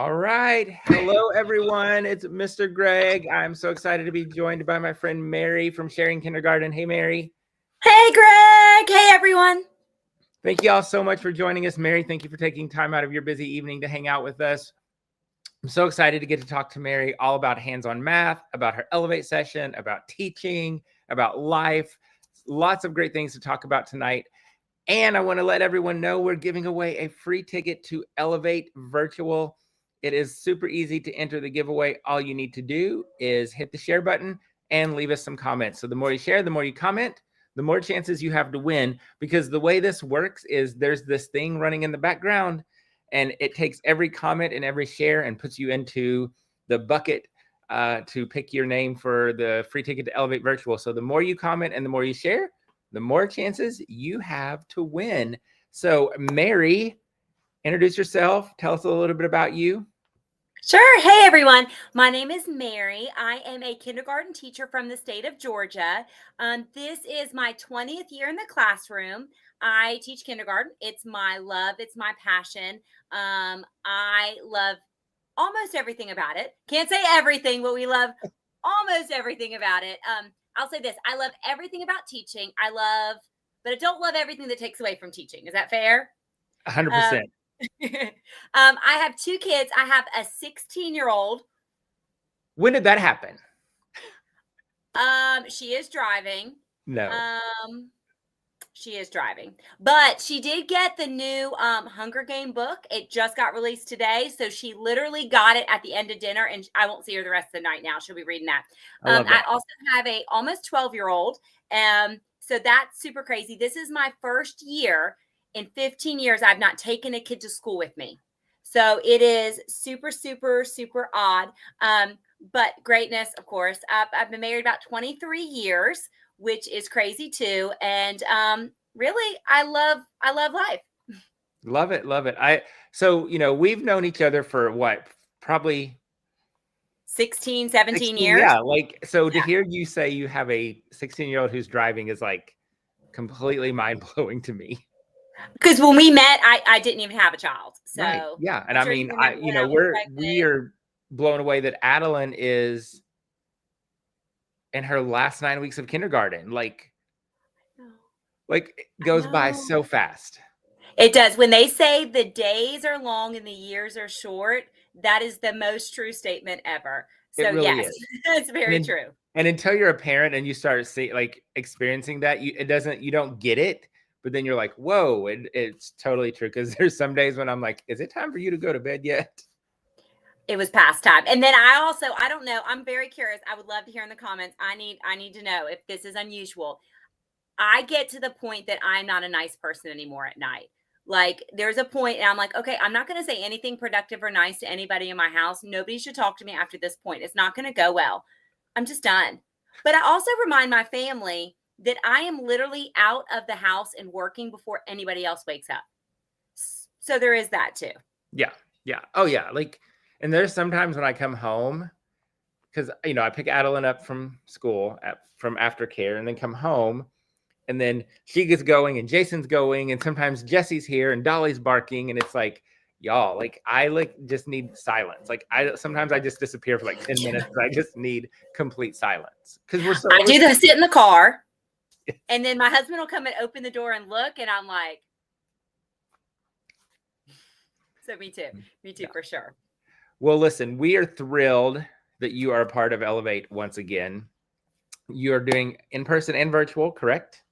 All right. Hello, everyone. It's Mr. Greg. I'm so excited to be joined by my friend Mary from Sharing Kindergarten. Hey, Mary. Hey, Greg. Hey, everyone. Thank you all so much for joining us. Mary, thank you for taking time out of your busy evening to hang out with us. I'm so excited to get to talk to Mary all about hands-on math, about her Elevate session, about teaching, about life. Lots of great things to talk about tonight. And I want to let everyone know we're giving away a free ticket to Elevate Virtual. It is super easy to enter the giveaway. All you need to do is hit the share button and leave us some comments. So the more you share, the more you comment, the more chances you have to win, because the way this works is there's this thing running in the background and it takes every comment and every share and puts you into the bucket to pick your name for the free ticket to Elevate Virtual. So the more you comment and the more you share, the more chances you have to win. So Mary, introduce yourself. Tell us a little bit about you. Sure. Hey, everyone. My name is Mary. I am a kindergarten teacher from the state of Georgia. This is my 20th year in the classroom. I teach kindergarten. It's my love. It's my passion. I love almost everything about it. Can't say everything, but we love almost everything about it. I'll say this. I love everything about teaching. But I don't love everything that takes away from teaching. Is that fair? 100%. I have two kids. I have a 16-year-old. When did that happen? She is driving. No. She is driving, but she did get the new Hunger Game book. It just got released today, so she literally got it at the end of dinner, and I won't see her the rest of the night now. She'll be reading that. I also have a almost 12-year-old, so that's super crazy. This is my first year in 15 years. I've not taken a kid to school with me, so it is super, super, super odd, but greatness, of course. I've been married about 23 years. Which is crazy too. And really, I love life. Love it. So, we've known each other for what? Probably 16, 17 years. Yeah. To hear you say you have a 16-year-old who's driving is like completely mind blowing to me. Because when we met, I didn't even have a child. So right. Yeah. And we are blown away that Adeline is in her last 9 weeks of kindergarten, it goes by so fast. It does. When they say the days are long and the years are short, that is the most true statement ever. So it really is. It's very true. And until you're a parent and you start experiencing that, you don't get it. But then you're like, whoa, it's totally true. Because there's some days when I'm like, is it time for you to go to bed yet? It was past time. And then I don't know. I'm very curious. I would love to hear in the comments. I need to know if this is unusual. I get to the point that I'm not a nice person anymore at night. Like there's a point and I'm like, okay, I'm not going to say anything productive or nice to anybody in my house. Nobody should talk to me after this point. It's not going to go well. I'm just done. But I also remind my family that I am literally out of the house and working before anybody else wakes up. So there is that too. Yeah. Oh yeah. And there's sometimes when I come home, because, I pick Adeline up from school from aftercare and then come home, and then she gets going and Jason's going, and sometimes Jesse's here and Dolly's barking, and it's like, y'all, I just need silence. Sometimes I just disappear for 10 minutes. I just need complete silence because we're so. I do the sit in the car, and then my husband will come and open the door and look, and I'm like, so me too, yeah. For sure. Well, listen, we are thrilled that you are a part of Elevate once again. You are doing in-person and virtual, correct?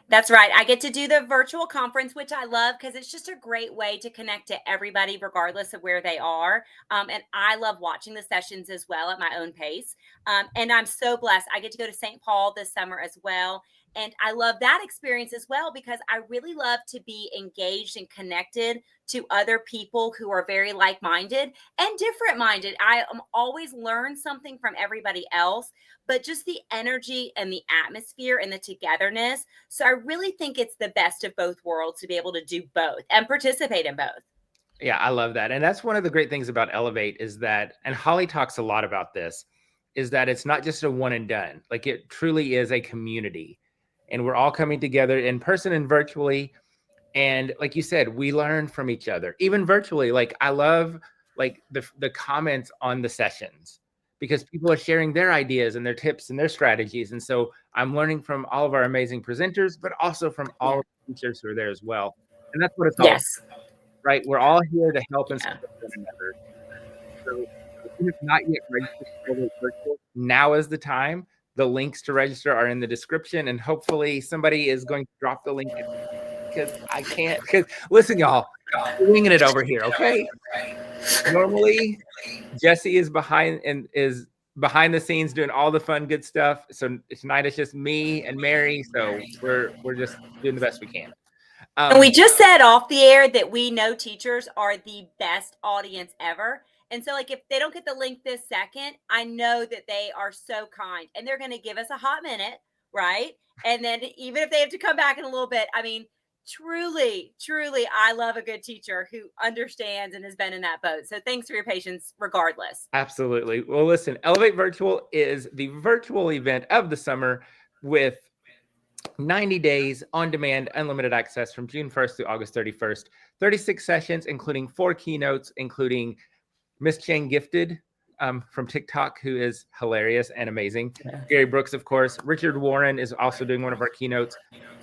That's right. I get to do the virtual conference, which I love because it's just a great way to connect to everybody, regardless of where they are. And I love watching the sessions as well at my own pace. And I'm so blessed. I get to go to St. Paul this summer as well. And I love that experience as well because I really love to be engaged and connected to other people who are very like-minded and different-minded. I always learn something from everybody else, but just the energy and the atmosphere and the togetherness. So I really think it's the best of both worlds to be able to do both and participate in both. Yeah, I love that. And that's one of the great things about Elevate is that, and Holly talks a lot about this, is that it's not just a one and done. It truly is a community. And we're all coming together in person and virtually. And like you said, we learn from each other, even virtually. I love like the comments on the sessions, because people are sharing their ideas and their tips and their strategies. And so I'm learning from all of our amazing presenters, but also from all of the teachers who are there as well. And that's what it's all about, right? We're all here to help and support one another. So if you have not yet registered for Elevate Virtual, now is the time. The links to register are in the description, and hopefully somebody is going to drop the link, because I can't. Because listen, y'all, we're winging it over here, okay? Normally, Jesse is behind the scenes doing all the fun, good stuff. So tonight it's just me and Mary. So we're just doing the best we can. And we just said off the air that we know teachers are the best audience ever. And so, like, if they don't get the link this second, I know that they are so kind and they're going to give us a hot minute, right? And then even if they have to come back in a little bit, I mean, truly, I love a good teacher who understands and has been in that boat. So thanks for your patience regardless. Absolutely. Well, listen, Elevate Virtual is the virtual event of the summer with 90 days on demand, unlimited access from June 1st through August 31st. 36 sessions, including 4 keynotes, including Miss Jane Gifted from TikTok, who is hilarious and amazing. Gary Brooks, of course. Richard Warren is also doing one of our keynotes.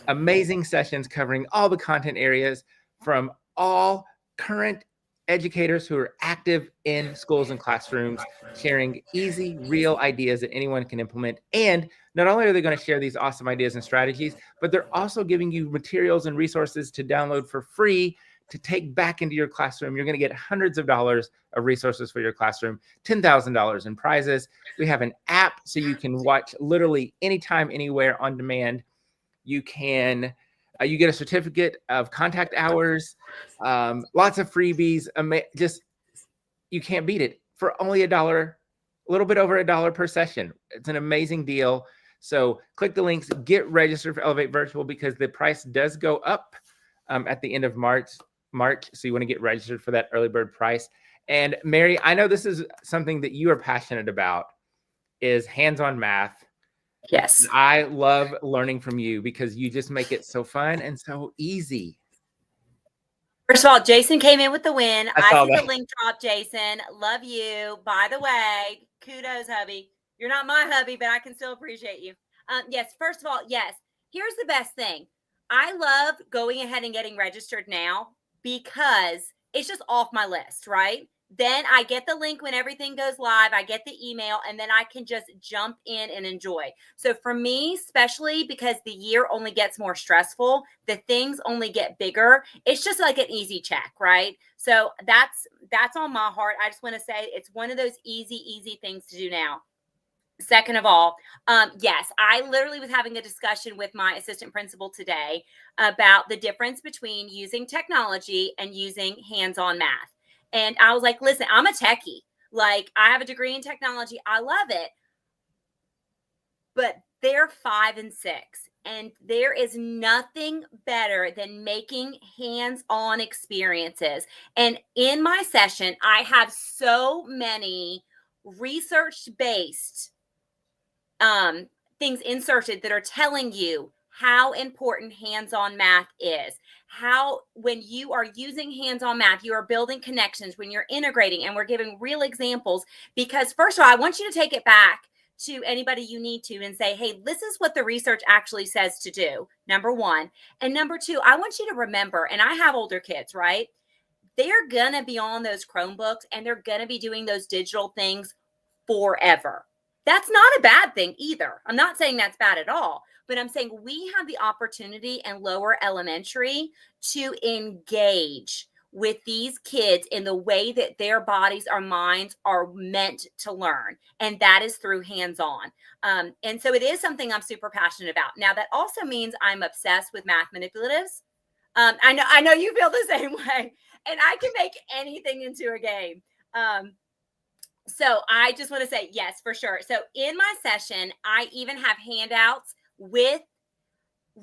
Amazing sessions covering all the content areas from all current educators who are active in schools and classrooms, sharing easy, real ideas that anyone can implement. And not only are they going to share these awesome ideas and strategies, but they're also giving you materials and resources to download for free to take back into your classroom. You're going to get hundreds of dollars of resources for your classroom, $10,000 in prizes. We have an app so you can watch literally anytime, anywhere on demand. You can, you get a certificate of contact hours, lots of freebies. Just, you can't beat it for only $1, a little bit over $1 per session. It's an amazing deal. So click the links, get registered for Elevate Virtual, because the price does go up at the end of March. So you want to get registered for that early bird price. And Mary, I know this is something that you are passionate about, is hands-on math. Yes. I love learning from you because you just make it so fun and so easy. First of all, Jason came in with the win. I see that. the link drop, Jason. Love you. By the way, kudos, hubby. You're not my hubby, but I can still appreciate you. Yes, first of all, yes. Here's the best thing. I love going ahead and getting registered now because it's just off my list, right? Then I get the link when everything goes live. I get the email, and then I can just jump in and enjoy. So for me, especially because the year only gets more stressful, the things only get bigger. It's just like an easy check, right? So that's on my heart. I just want to say it's one of those easy things to do now. Second of all, yes, I literally was having a discussion with my assistant principal today about the difference between using technology and using hands-on math. And I was like, listen, I'm a techie. Like, I have a degree in technology. I love it. But they're 5 and 6. And there is nothing better than making hands-on experiences. And in my session, I have so many research-based things inserted that are telling you how important hands-on math is. How, when you are using hands-on math, you are building connections, when you're integrating, and we're giving real examples. Because first of all, I want you to take it back to anybody you need to and say, hey, this is what the research actually says to do, number one. And number two, I want you to remember, and I have older kids, right? They're going to be on those Chromebooks and they're going to be doing those digital things forever. That's not a bad thing either. I'm not saying that's bad at all, but I'm saying we have the opportunity in lower elementary to engage with these kids in the way that their bodies or minds are meant to learn. And that is through hands-on. And so it is something I'm super passionate about. Now, that also means I'm obsessed with math manipulatives. I know you feel the same way, and I can make anything into a game. So I just want to say, yes, for sure. So in my session, I even have handouts with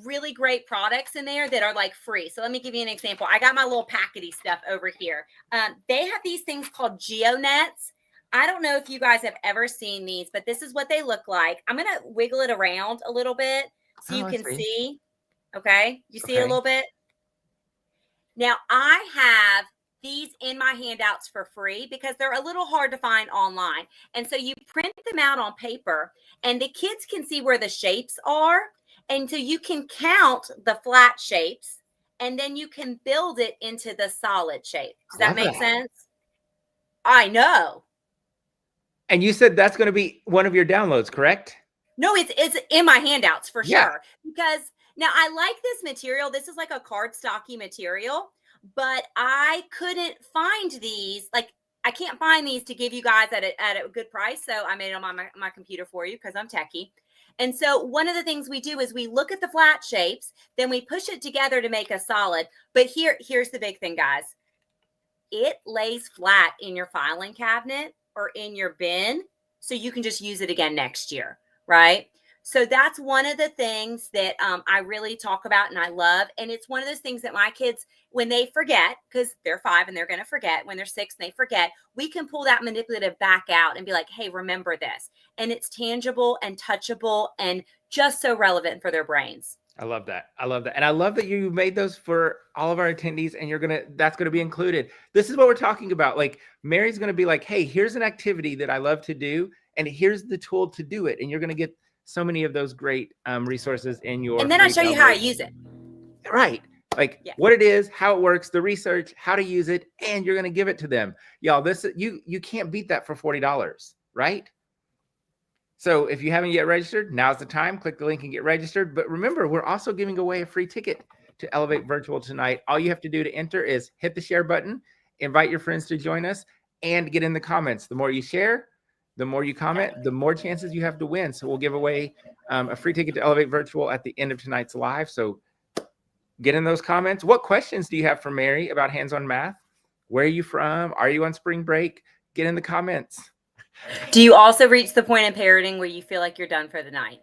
really great products in there that are like free. So let me give you an example. I got my little packety stuff over here. They have these things called GeoNets. I don't know if you guys have ever seen these, but this is what they look like. I'm going to wiggle it around a little bit so you can see. Okay. You see it a little bit? Now I have these in my handouts for free because they're a little hard to find online. And so you print them out on paper and the kids can see where the shapes are. And so you can count the flat shapes and then you can build it into the solid shape. Does that make sense? I know. And you said that's going to be one of your downloads, correct? No, it's in my handouts for Yeah. sure. Because now I like this material. This is like a cardstocky material, but I couldn't find these. Like I can't find these to give you guys at a good price. So I made them on my computer for you because I'm techie. And so one of the things we do is we look at the flat shapes, then we push it together to make a solid. But here's the big thing, guys. It lays flat in your filing cabinet or in your bin, so you can just use it again next year, right? So that's one of the things that I really talk about and I love. And it's one of those things that my kids, when they forget, because they're 5 and they're going to forget, when they're 6 and they forget, we can pull that manipulative back out and be like, hey, remember this. And it's tangible and touchable and just so relevant for their brains. I love that. I love that. And I love that you made those for all of our attendees and that's going to be included. This is what we're talking about. Like Mary's going to be like, hey, here's an activity that I love to do. And here's the tool to do it. And you're going to get so many of those great resources in your. And then I'll show you how I use it. Right. Like what it is, how it works, the research, how to use it, and you're going to give it to them. Y'all, you can't beat that for $40, right? So if you haven't yet registered, now's the time. Click the link and get registered. But remember, we're also giving away a free ticket to Elevate Virtual tonight. All you have to do to enter is hit the share button, invite your friends to join us, and get in the comments. The more you share, the more you comment, the more chances you have to win. So we'll give away a free ticket to Elevate Virtual at the end of tonight's live. So get in those comments. What questions do you have for Mary about hands-on math? Where are you from? Are you on spring break? Get in the comments. Do you also reach the point of parenting where you feel like you're done for the night?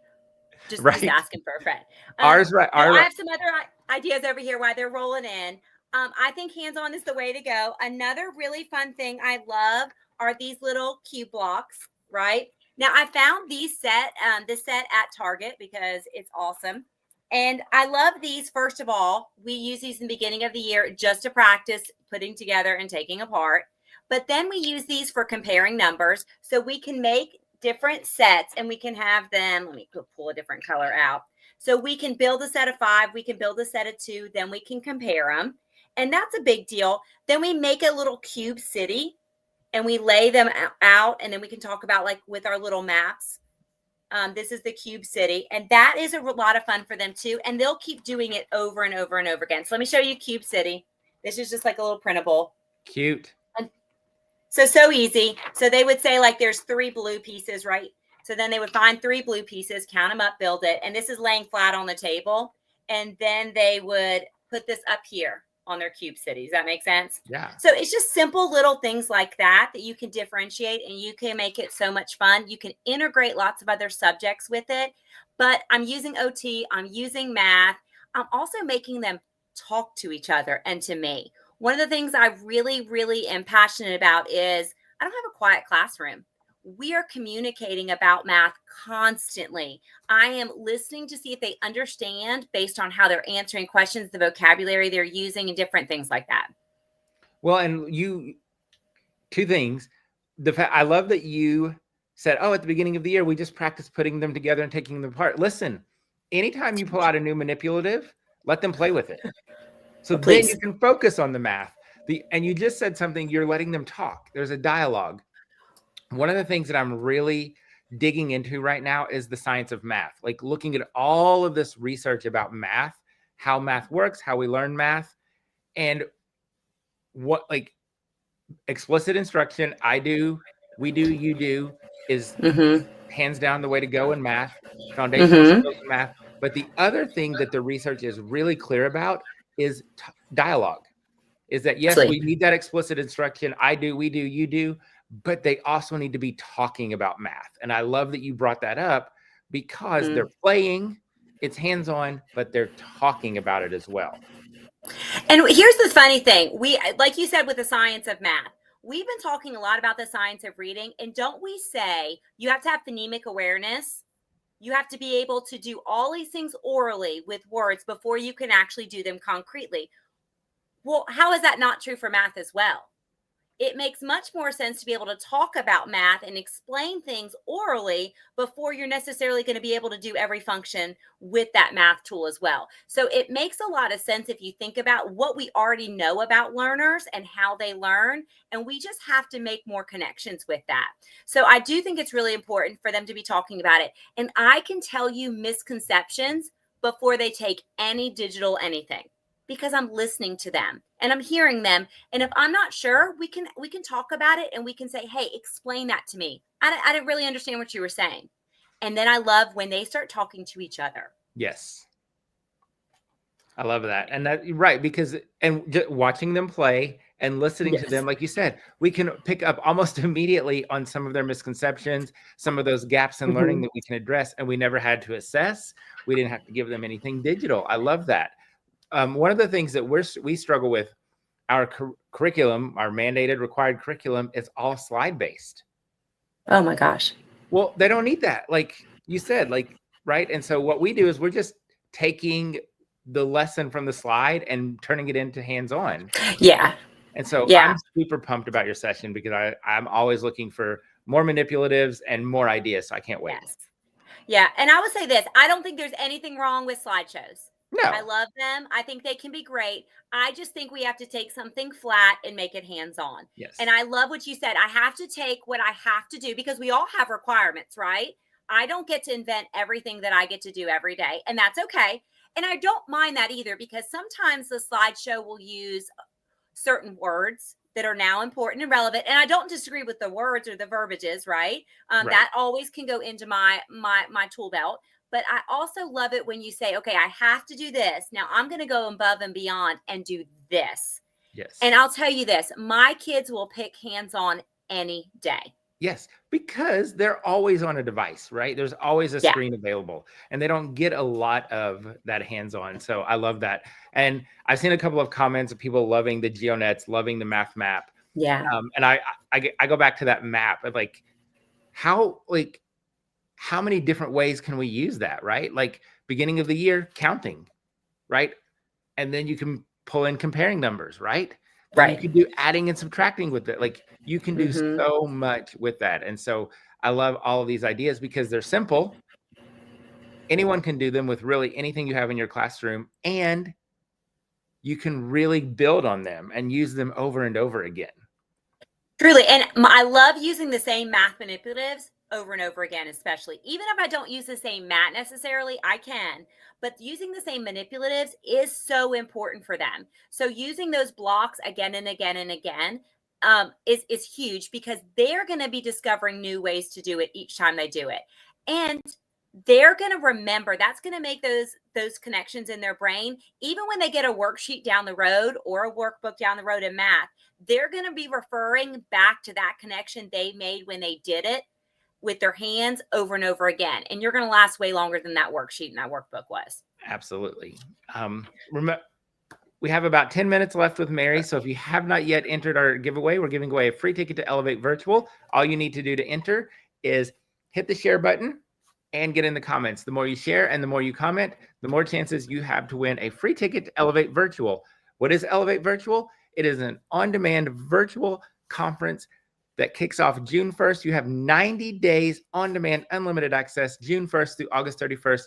Just asking for a friend. I have some other ideas over here while they're rolling in. I think hands-on is the way to go. Another really fun thing I love are these little cube blocks, right? Now I found this set at Target because it's awesome. And I love these. First of all, we use these in the beginning of the year just to practice putting together and taking apart. But then we use these for comparing numbers. So we can make different sets and we can have them. Let me pull a different color out. So we can build a set of 5. We can build a set of 2. Then we can compare them. And that's a big deal. Then we make a little cube city and we lay them out. And then we can talk about like with our little maps. This is the cube city. And that is a lot of fun for them too. And they'll keep doing it over and over and over again. So let me show you cube city. This is just like a little printable. Cute. So easy. So they would say like there's 3 blue pieces, right? So then they would find 3 blue pieces, count them up, build it. And this is laying flat on the table. And then they would put this up here on their cube city. Does that make sense? Yeah. So it's just simple little things like that you can differentiate and you can make it so much fun. You can integrate lots of other subjects with it. But I'm using OT. I'm using math. I'm also making them talk to each other and to me. One of the things I really, really am passionate about is I don't have a quiet classroom. We are communicating about math constantly. I am listening to see if they understand based on how they're answering questions, the vocabulary they're using, and different things like that. Well, and 2 things. I love that you said, at the beginning of the year, we just practice putting them together and taking them apart. Listen, anytime you pull out a new manipulative, let them play with it. So then you can focus on the math. And you just said something, you're letting them talk. There's a dialogue. One of the things that I'm really digging into right now is the science of math, like looking at all of this research about math, how math works, how we learn math, and what like explicit instruction, I do, we do, you do, is hands down the way to go in math, foundational skills in math. But the other thing that the research is really clear about is dialogue. Is that yes, we need that explicit instruction. I do, we do, you do, but they also need to be talking about math. And I love that you brought that up because they're playing, it's hands-on, but they're talking about it as well. And here's the funny thing. We, like you said, with the science of math, we've been talking a lot about the science of reading. And don't we say you have to have phonemic awareness? You have to be able to do all these things orally with words before you can actually do them concretely. Well, how is that not true for math as well? It makes much more sense to be able to talk about math and explain things orally before you're necessarily going to be able to do every function with that math tool as well. So it makes a lot of sense if you think about what we already know about learners and how they learn, and we just have to make more connections with that. So I do think it's really important for them to be talking about it. And I can tell you misconceptions before they take any digital anything, because I'm listening to them and I'm hearing them. And if I'm not sure, we can talk about it, and we can say, hey, explain that to me. I didn't really understand what you were saying. And then I love when they start talking to each other. Yes. I love that. And that, right, because, and watching them play and listening to them, like you said, we can pick up almost immediately on some of their misconceptions, some of those gaps in learning that we can address, and we never had to assess. We didn't have to give them anything digital. I love that. One of the things that we struggle with, our curriculum, our mandated required curriculum, is all slide based. Oh my gosh. Well, they don't need that. Like you said, like, right. And so what we do is we're just taking the lesson from the slide and turning it into hands-on. Yeah. And so Yeah. I'm super pumped about your session, because I'm always looking for more manipulatives and more ideas. So I can't wait. Yes. Yeah. And I would say this, I don't think there's anything wrong with slideshows. No. I love them. I think they can be great. I just think we have to take something flat and make it hands-on. Yes. And I love what you said. I have to take what I have to do, because we all have requirements, right? I don't get to invent everything that I get to do every day, and that's okay. And I don't mind that either, because sometimes the slideshow will use certain words that are now important and relevant. And I don't disagree with the words or the verbiages, right? Right. That always can go into my tool belt. But I also love it when you say, okay, I have to do this. Now I'm going to go above and beyond and do this. Yes. And I'll tell you this, my kids will pick hands-on any day. Yes, because they're always on a device, right? There's always a screen available, and they don't get a lot of that hands-on. So I love that. And I've seen a couple of comments of people loving the GeoNets, loving the math map. Yeah. And I go back to that map of like how many different ways can we use that, right? Like beginning of the year, counting, right? And then you can pull in comparing numbers, right? Then you can do adding and subtracting with it. Like you can do so much with that. And so I love all of these ideas because they're simple. Anyone can do them with really anything you have in your classroom, and you can really build on them and use them over and over again. Truly. And I love using the same math manipulatives over and over again, especially even if I don't use the same mat necessarily, I can, but using the same manipulatives is so important for them. So using those blocks again and again and again is huge, because they're going to be discovering new ways to do it each time they do it. And they're going to remember. That's going to make those connections in their brain. Even when they get a worksheet down the road or a workbook down the road in math, they're going to be referring back to that connection they made when they did it with their hands over and over again. And you're going to last way longer than that worksheet and that workbook was. Absolutely. We have about 10 minutes left with Mary. So if you have not yet entered our giveaway, we're giving away a free ticket to Elevate Virtual. All you need to do to enter is hit the share button and get in the comments. The more you share and the more you comment, the more chances you have to win a free ticket to Elevate Virtual. What is Elevate Virtual? It is an on-demand virtual conference that kicks off June 1st. You have 90 days on-demand, unlimited access, June 1st through August 31st.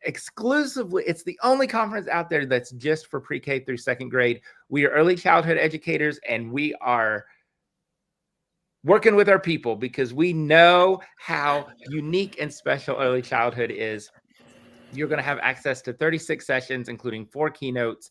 Exclusively, it's the only conference out there that's just for pre-K through second grade. We are early childhood educators, and we are working with our people because we know how unique and special early childhood is. You're going to have access to 36 sessions, including 4 keynotes,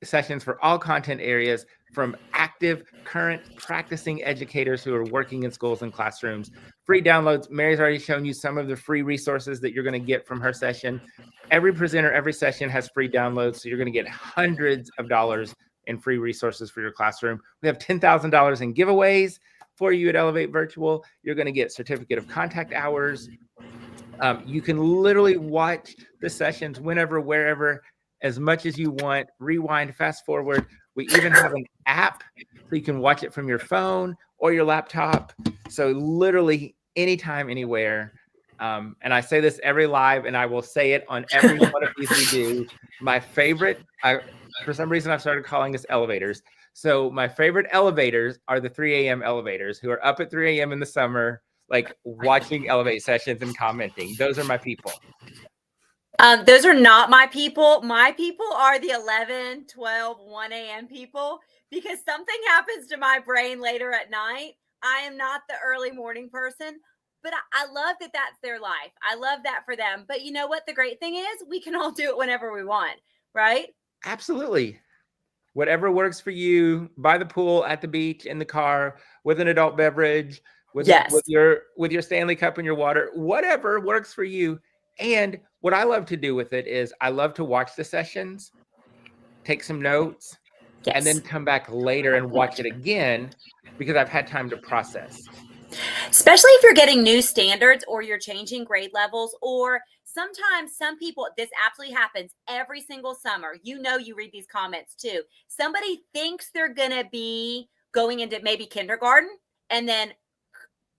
sessions for all content areas, from active, current, practicing educators who are working in schools and classrooms. Free downloads. Mary's already shown you some of the free resources that you're going to get from her session. Every presenter, every session has free downloads, so you're going to get hundreds of dollars in free resources for your classroom. We have $10,000 in giveaways for you at Elevate Virtual. You're going to get certificate of contact hours. You can literally watch the sessions whenever, wherever, as much as you want. Rewind, fast forward. We even have an app so you can watch it from your phone or your laptop. So literally anytime, anywhere. And I say this every live, and I will say it on every one of these we do. My favorite, for some reason, I've started calling this elevators. So my favorite elevators are the 3 a.m. elevators who are up at 3 a.m. in the summer, like watching Elevate sessions and commenting. Those are my people. Those are not my people. My people are the 11, 12, 1 a.m. people, because something happens to my brain later at night. I am not the early morning person, but I love that that's their life. I love that for them. But you know what? The great thing is we can all do it whenever we want, right? Absolutely. Whatever works for you, by the pool, at the beach, in the car, with an adult beverage, with your Stanley cup and your water, whatever works for you. And what I love to do with it is I love to watch the sessions, take some notes, and then come back later and watch it again because I've had time to process. Especially if you're getting new standards or you're changing grade levels, or sometimes some people, this absolutely happens every single summer. You know, you read these comments too. Somebody thinks they're going to be going into maybe kindergarten, and then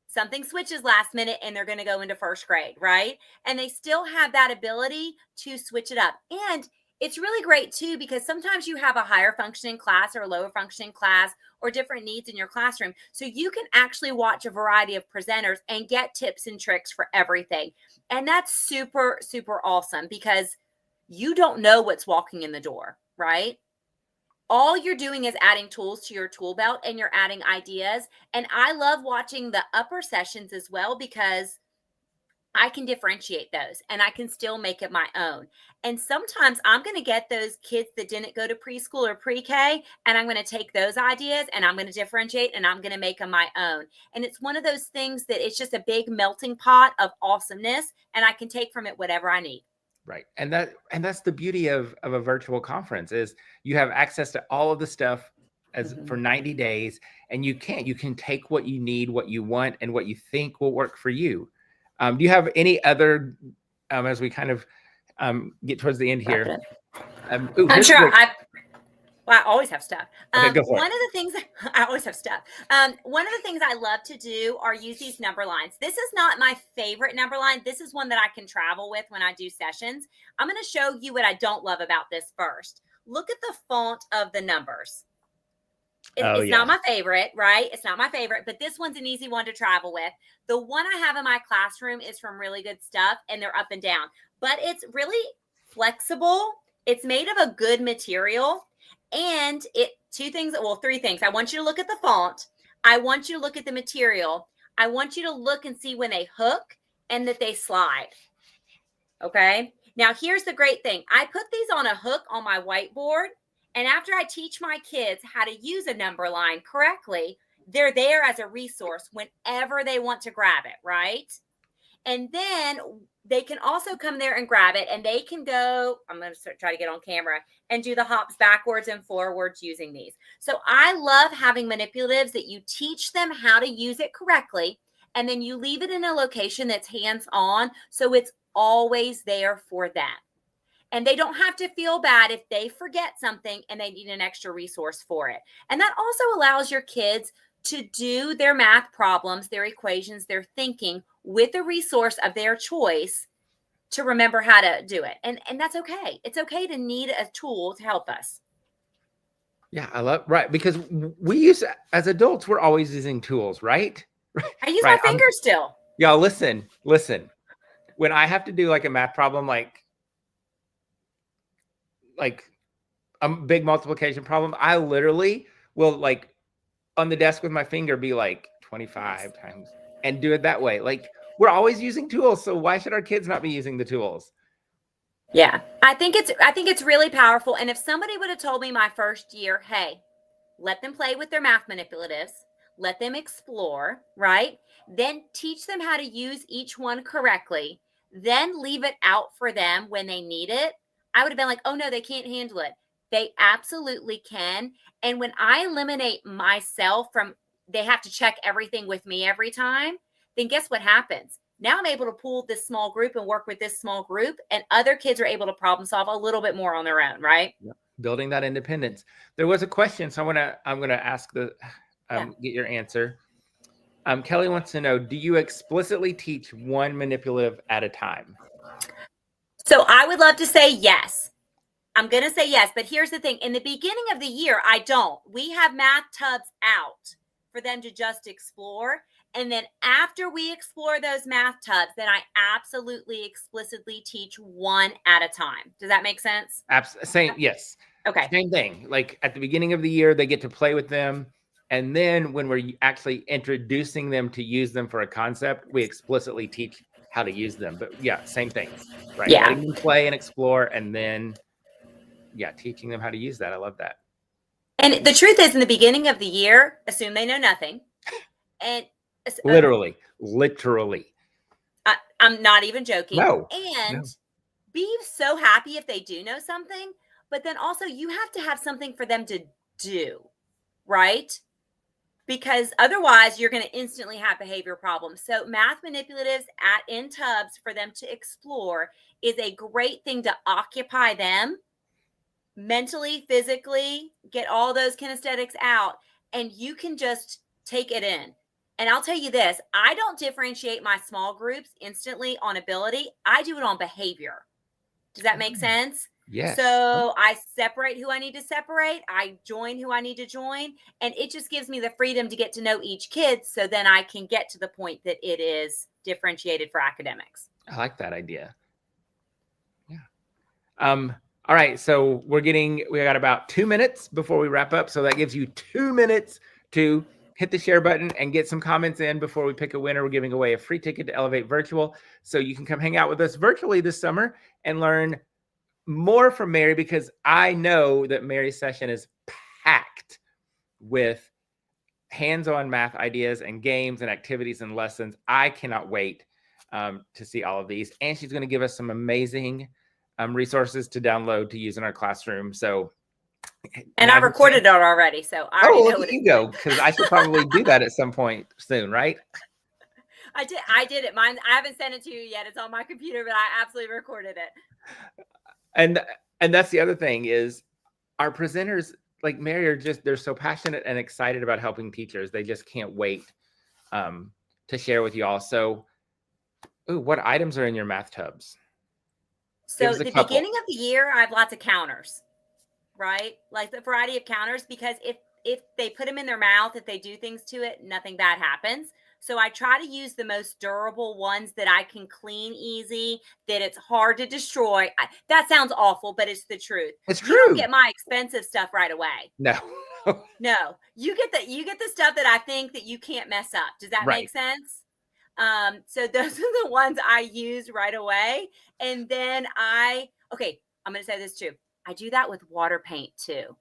something switches last minute and they're going to go into first grade, right? And they still have that ability to switch it up. And it's really great too, because sometimes you have a higher functioning class or a lower functioning class or different needs in your classroom. So you can actually watch a variety of presenters and get tips and tricks for everything. And that's super, super awesome, because you don't know what's walking in the door, right? All you're doing is adding tools to your tool belt, and you're adding ideas. And I love watching the upper sessions as well, because I can differentiate those and I can still make it my own. And sometimes I'm going to get those kids that didn't go to preschool or pre-K, and I'm going to take those ideas and I'm going to differentiate and I'm going to make them my own. And it's one of those things that it's just a big melting pot of awesomeness, and I can take from it whatever I need. Right. And that's the beauty of a virtual conference, is you have access to all of the stuff for 90 days, and you can take what you need, what you want, and what you think will work for you. Do you have any other, as we kind of get towards the end here? I'm sure I always have stuff. Okay, go for one of the things I always have stuff. One of the things I love to do are use these number lines. This is not my favorite number line. This is one that I can travel with when I do sessions. I'm going to show you what I don't love about this first. Look at the font of the numbers. It's not my favorite, right? It's not my favorite, but this one's an easy one to travel with. The one I have in my classroom is from Really Good Stuff, and they're up and down, but it's really flexible. It's made of a good material. And three things. I want you to look at the font. I want you to look at the material. I want you to look and see when they hook and that they slide. Okay. Now, here's the great thing. I put these on a hook on my whiteboard. And after I teach my kids how to use a number line correctly, they're there as a resource whenever they want to grab it, right? And then they can also come there and grab it, and they can go, I'm going to try to get on camera, and do the hops backwards and forwards using these. So I love having manipulatives that you teach them how to use it correctly, and then you leave it in a location that's hands-on, so it's always there for them. And they don't have to feel bad if they forget something and they need an extra resource for it. And that also allows your kids to do their math problems, their equations, their thinking with a resource of their choice to remember how to do it. And that's okay. It's okay to need a tool to help us. Yeah, right. Because as adults, we're always using tools, right? I use my fingers still. Y'all, listen. When I have to do like a math problem, like a big multiplication problem, I literally will, like, on the desk with my finger, be like 25 times and do it that way. Like, we're always using tools, so why should our kids not be using the tools? Yeah, I think it's really powerful. And if somebody would have told me my first year, hey, let them play with their math manipulatives, let them explore, right? Then teach them how to use each one correctly, then leave it out for them when they need it, I would have been like, oh no, they can't handle it. They absolutely can. And when I eliminate myself from, they have to check everything with me every time, then guess what happens? Now I'm able to pull this small group and work with this small group, and other kids are able to problem solve a little bit more on their own, right? Yeah. Building that independence. There was a question, so I'm gonna ask get your answer. Kelly wants to know, do you explicitly teach one manipulative at a time? So I would love to say yes. I'm going to say yes, but here's the thing. In the beginning of the year, I don't. We have math tubs out for them to just explore. And then after we explore those math tubs, then I absolutely explicitly teach one at a time. Does that make sense? Same, yes. Okay. Same thing. Like at the beginning of the year, they get to play with them. And then when we're actually introducing them to use them for a concept, we explicitly teach how to use them. But yeah, same thing, right? Yeah. Letting them play and explore, and then, yeah, teaching them how to use that. I love that. And the truth is, in the beginning of the year, assume they know nothing. And literally. I'm not even joking. No. And be so happy if they do know something, but then also you have to have something for them to do, right? Because otherwise you're going to instantly have behavior problems. So math manipulatives in tubs for them to explore is a great thing to occupy them mentally, physically, get all those kinesthetics out, and you can just take it in. And I'll tell you this, I don't differentiate my small groups instantly on ability. I do it on behavior. Does that make sense? Yes. So I separate who I need to separate. I join who I need to join. And it just gives me the freedom to get to know each kid. So then I can get to the point that it is differentiated for academics. I like that idea. Yeah. All right. So we got about 2 minutes before we wrap up. So that gives you 2 minutes to hit the share button and get some comments in before we pick a winner. We're giving away a free ticket to Elevate Virtual. So you can come hang out with us virtually this summer and learn more from Mary, because I know that Mary's session is packed with hands-on math ideas and games and activities and lessons. I cannot wait to see all of these. And she's going to give us some amazing resources to download to use in our classroom. So, and I recorded it already, so I already know what you go, because I should probably do that at some point soon, right? I did it. Mine, I haven't sent it to you yet. It's on my computer, but I absolutely recorded it. And that's the other thing is our presenters like Mary they're so passionate and excited about helping teachers. They just can't wait to share with you all. So, what items are in your math tubs? So the beginning of the year, I have lots of counters, right? Like the variety of counters, because if they put them in their mouth, if they do things to it, nothing bad happens. So I try to use the most durable ones that I can clean easy, that it's hard to destroy. That sounds awful, but it's the truth. It's true. You don't get my expensive stuff right away. No. No. You get the stuff that I think that you can't mess up. Does that make sense? So those are the ones I use right away. And then I'm going to say this too. I do that with water paint too.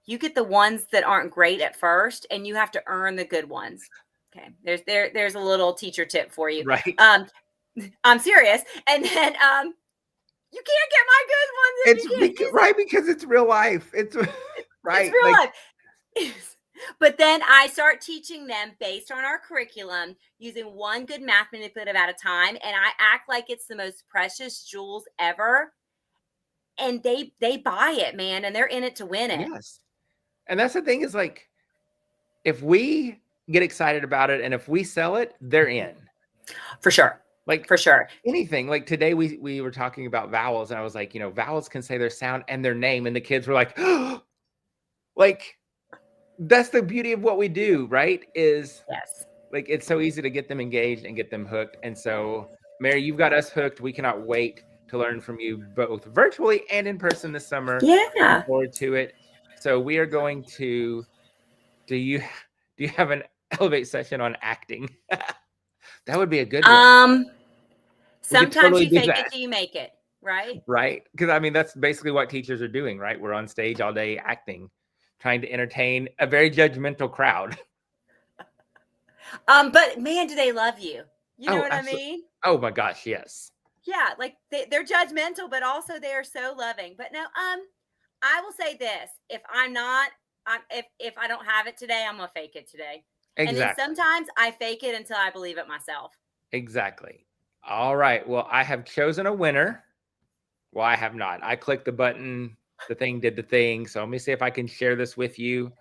You get the ones that aren't great at first, and you have to earn the good ones. Okay. There's a little teacher tip for you. Right. I'm serious. And then, you can't get my good ones. Right. Because it's real life. It's right. It's real life. But then I start teaching them based on our curriculum, using one good math manipulative at a time. And I act like it's the most precious jewels ever. And they buy it, man. And they're in it to win it. Yes. And that's the thing is, like, if we get excited about it and if we sell it, they're in. For sure. Like, for sure. Anything. Like today we were talking about vowels, and I was like, vowels can say their sound and their name. And the kids were like, oh! Like, that's the beauty of what we do, right? Is yes. Like, it's so easy to get them engaged and get them hooked. And so, Mary, you've got us hooked. We cannot wait to learn from you both virtually and in person this summer. Yeah. Looking forward to it. So we are going to, do you have an Elevate session on acting? That would be a good one. Sometimes you fake it till you make it, right? Right. Because I mean, that's basically what teachers are doing, right? We're on stage all day acting, trying to entertain a very judgmental crowd. But man, do they love you? You know what I mean? Oh my gosh, yes. Yeah, like they're judgmental, but also they are so loving. But no, I will say this: if I don't have it today, I'm gonna fake it today. Exactly. And then sometimes I fake it until I believe it myself. Exactly. All right. Well, I have chosen a winner. Well, I have not. I clicked the button. The thing did the thing. So let me see if I can share this with you.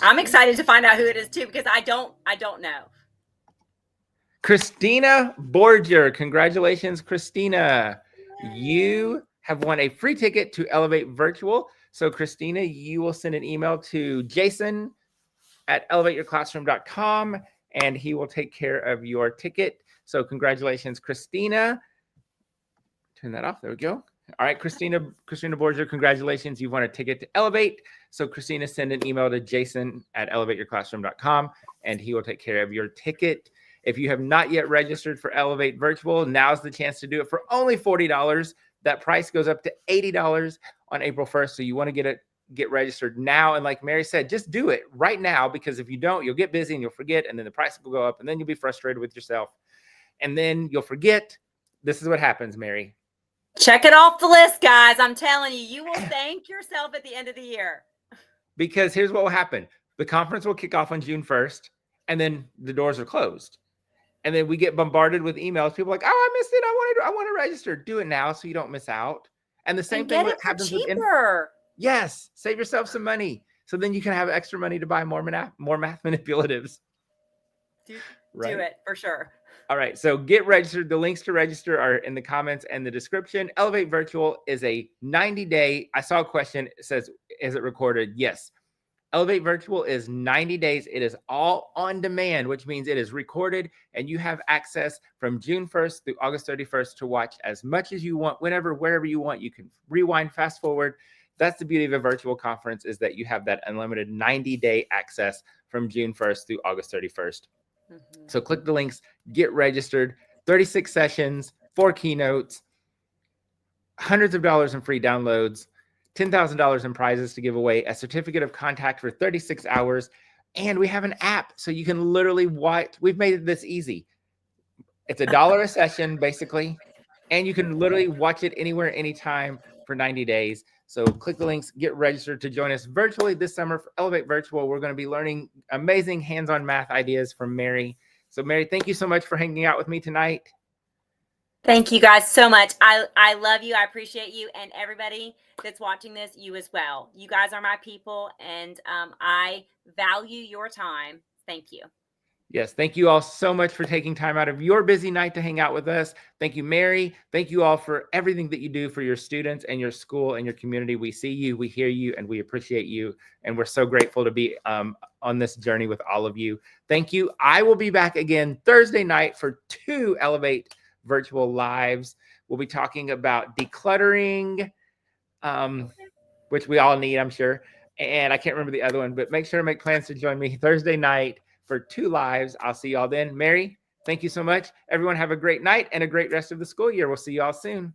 I'm excited to find out who it is too, because I don't know. Christina Borger. Congratulations, Christina. You have won a free ticket to Elevate Virtual. So Christina, you will send an email to Jason at elevateyourclassroom.com and he will take care of your ticket. So congratulations, Christina. Turn that off. There we go. All right, Christina Borger, congratulations. You've won a ticket to Elevate. So Christina, send an email to Jason at elevateyourclassroom.com and he will take care of your ticket. If you have not yet registered for Elevate Virtual, now's the chance to do it for only $40. That price goes up to $80 on April 1st. So you want to get registered now. And like Mary said, just do it right now, because if you don't, you'll get busy and you'll forget, and then the price will go up, and then you'll be frustrated with yourself, and then you'll forget. This is what happens, Mary. Check it off the list, guys. I'm telling you, you will thank yourself at the end of the year. Because here's what will happen. The conference will kick off on June 1st, and then the doors are closed. And then we get bombarded with emails. People are like, oh, I missed it. I want to register. Do it now so you don't miss out. And the same thing happens with yes, save yourself some money. So then you can have extra money to buy more math manipulatives. Do it for sure. All right, so get registered. The links to register are in the comments and the description. Elevate Virtual is a 90-day. I saw a question. It says, is it recorded? Yes. Elevate Virtual is 90 days. It is all on demand, which means it is recorded, and you have access from June 1st through August 31st to watch as much as you want, whenever, wherever you want. You can rewind, fast forward. That's the beauty of a virtual conference, is that you have that unlimited 90-day access from June 1st through August 31st. So click the links, get registered. 36 sessions, 4 keynotes, hundreds of dollars in free downloads, $10,000 in prizes to give away, a certificate of contact for 36 hours, and we have an app so you can literally watch. We've made it this easy. It's $1 a session, basically, and you can literally watch it anywhere, anytime for 90 days. So click the links, get registered to join us virtually this summer for Elevate Virtual. We're going to be learning amazing hands-on math ideas from Mary. So Mary, thank you so much for hanging out with me tonight. Thank you guys so much. I love you. I appreciate you, and everybody that's watching this, you as well. You guys are my people, and I value your time. Thank you. Yes, thank you all so much for taking time out of your busy night to hang out with us. Thank you, Mary. Thank you all for everything that you do for your students and your school and your community. We see you, we hear you, and we appreciate you. And we're so grateful to be on this journey with all of you. Thank you. I will be back again Thursday night for 2 Elevate Virtual Lives. We'll be talking about decluttering, which we all need, I'm sure. And I can't remember the other one, but make sure to make plans to join me Thursday night for 2 lives. I'll see y'all then. Mary, thank you so much. Everyone have a great night and a great rest of the school year. We'll see y'all soon.